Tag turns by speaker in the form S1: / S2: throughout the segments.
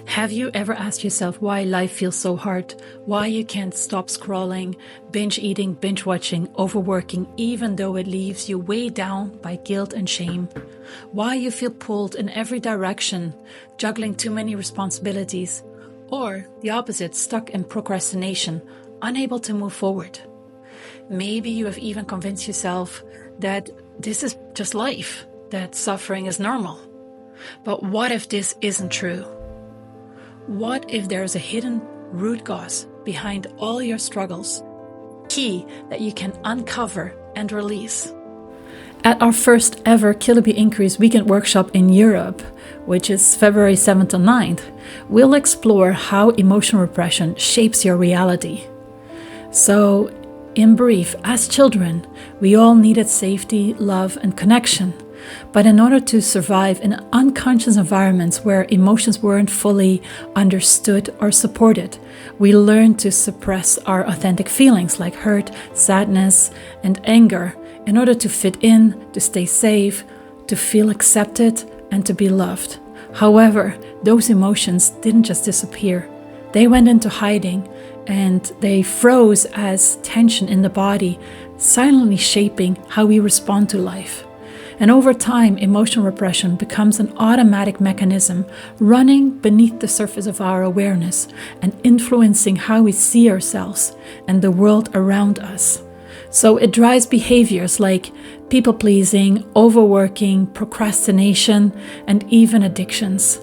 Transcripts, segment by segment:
S1: Have you ever asked yourself why life feels so hard? Why you can't stop scrolling, binge eating, binge watching, overworking, even though it leaves you weighed down by guilt and shame? Why you feel pulled in every direction, juggling too many responsibilities? Or the opposite, stuck in procrastination, unable to move forward? Maybe you have even convinced yourself that this is just life, that suffering is normal. But what if this isn't true? What if there's a hidden root cause behind all your struggles? Key that you can uncover and release. At our first ever Kiloby Increase weekend workshop in Europe, which is February 7th and 9th, we'll explore how emotional repression shapes your reality. So, in brief, as children, we all needed safety, love, and connection. But in order to survive in unconscious environments where emotions weren't fully understood or supported, we learned to suppress our authentic feelings like hurt, sadness, and anger in order to fit in, to stay safe, to feel accepted, and to be loved. However, those emotions didn't just disappear. They went into hiding and they froze as tension in the body, silently shaping how we respond to life. And over time, emotional repression becomes an automatic mechanism running beneath the surface of our awareness and influencing how we see ourselves and the world around us. So it drives behaviors like people-pleasing, overworking, procrastination, and even addictions.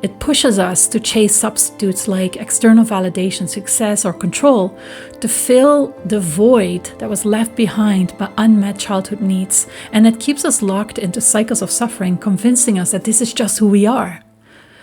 S1: It pushes us to chase substitutes like external validation, success, or control to fill the void that was left behind by unmet childhood needs. And it keeps us locked into cycles of suffering, convincing us that this is just who we are.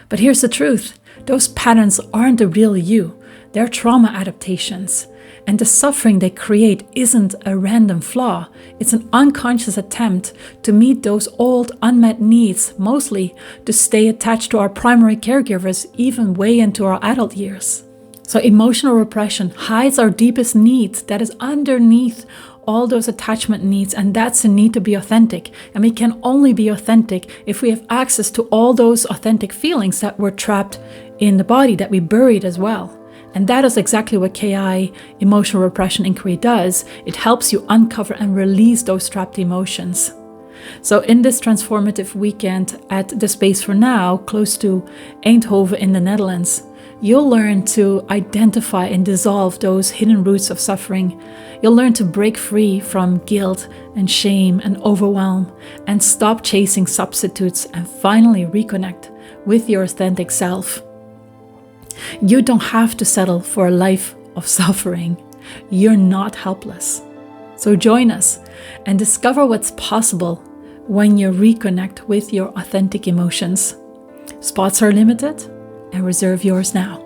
S1: But here's the truth. Those patterns aren't the real you. They're trauma adaptations. And the suffering they create isn't a random flaw. It's an unconscious attempt to meet those old unmet needs, mostly to stay attached to our primary caregivers even way into our adult years. So emotional repression hides our deepest needs that is underneath all those attachment needs, and that's the need to be authentic. And we can only be authentic if we have access to all those authentic feelings that were trapped in the body, that we buried as well. And that is exactly what KI, Emotional Repression Inquiry, does. It helps you uncover and release those trapped emotions. So in this transformative weekend at the Space for Now, close to Eindhoven in the Netherlands, you'll learn to identify and dissolve those hidden roots of suffering. You'll learn to break free from guilt and shame and overwhelm and stop chasing substitutes and finally reconnect with your authentic self. You don't have to settle for a life of suffering. You're not helpless. So join us and discover what's possible when you reconnect with your authentic emotions. Spots are limited and reserve yours now.